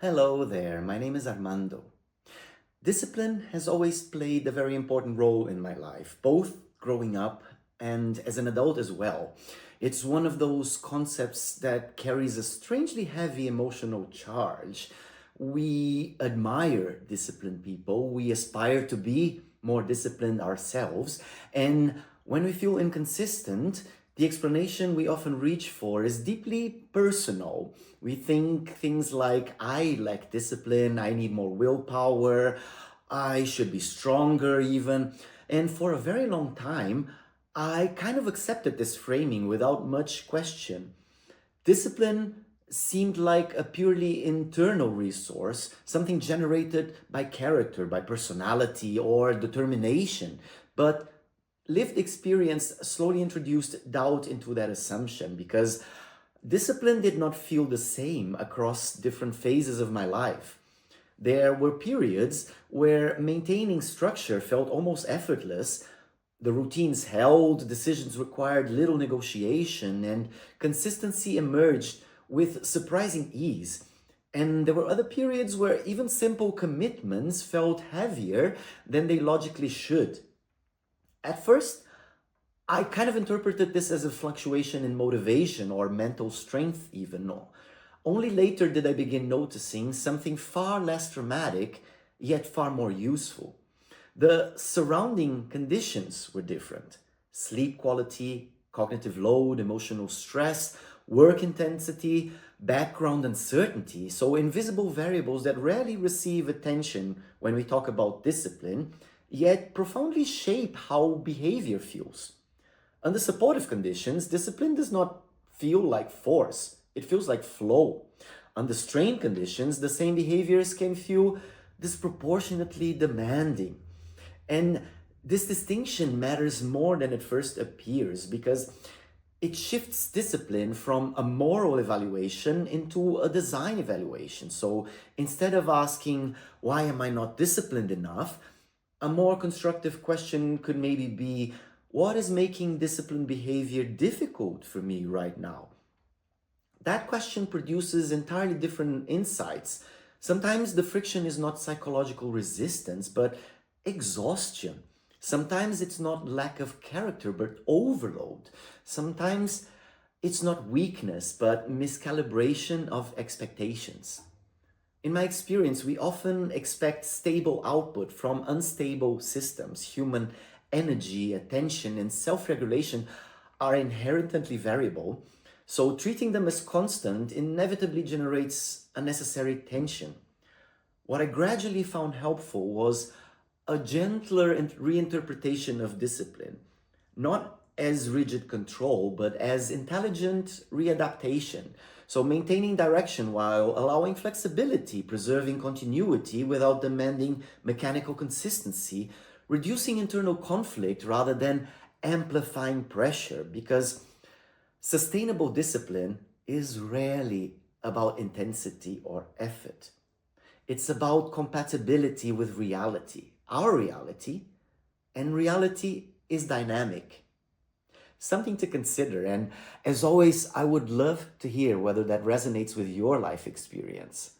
Hello there, my name is Armando. Discipline has always played a very important role in my life, both growing up and as an adult as well. It's one of those concepts that carries a strangely heavy emotional charge. We admire disciplined people, we aspire to be more disciplined ourselves, and when we feel inconsistent, the explanation we often reach for is deeply personal. We think things like, I lack discipline, I need more willpower, I should be stronger even. And for a very long time, I kind of accepted this framing without much question. Discipline seemed like a purely internal resource, something generated by character, by personality, or determination. But lived experience slowly introduced doubt into that assumption because discipline did not feel the same across different phases of my life. There were periods where maintaining structure felt almost effortless. The routines held, decisions required little negotiation, and consistency emerged with surprising ease. And there were other periods where even simple commitments felt heavier than they logically should. At first, I kind of interpreted this as a fluctuation in motivation or mental strength, even. No. Only later did I begin noticing something far less dramatic, yet far more useful. The surrounding conditions were different: sleep quality, cognitive load, emotional stress, work intensity, background uncertainty. So, invisible variables that rarely receive attention when we talk about discipline, yet profoundly shape how behavior feels. Under supportive conditions, discipline does not feel like force, it feels like flow. Under strained conditions, the same behaviors can feel disproportionately demanding. And this distinction matters more than it first appears because it shifts discipline from a moral evaluation into a design evaluation. So instead of asking, why am I not disciplined enough? A more constructive question could maybe be, what is making disciplined behavior difficult for me right now? That question produces entirely different insights. Sometimes the friction is not psychological resistance, but exhaustion. Sometimes it's not lack of character, but overload. Sometimes it's not weakness, but miscalibration of expectations. In my experience, we often expect stable output from unstable systems. Human energy, attention, and self regulation are inherently variable, so treating them as constant inevitably generates unnecessary tension. What I gradually found helpful was a gentler reinterpretation of discipline, not as rigid control, but as intelligent readaptation. So, maintaining direction while allowing flexibility, preserving continuity without demanding mechanical consistency, reducing internal conflict rather than amplifying pressure, because sustainable discipline is rarely about intensity or effort. It's about compatibility with reality, our reality, and reality is dynamic. Something to consider. And as always, I would love to hear whether that resonates with your life experience.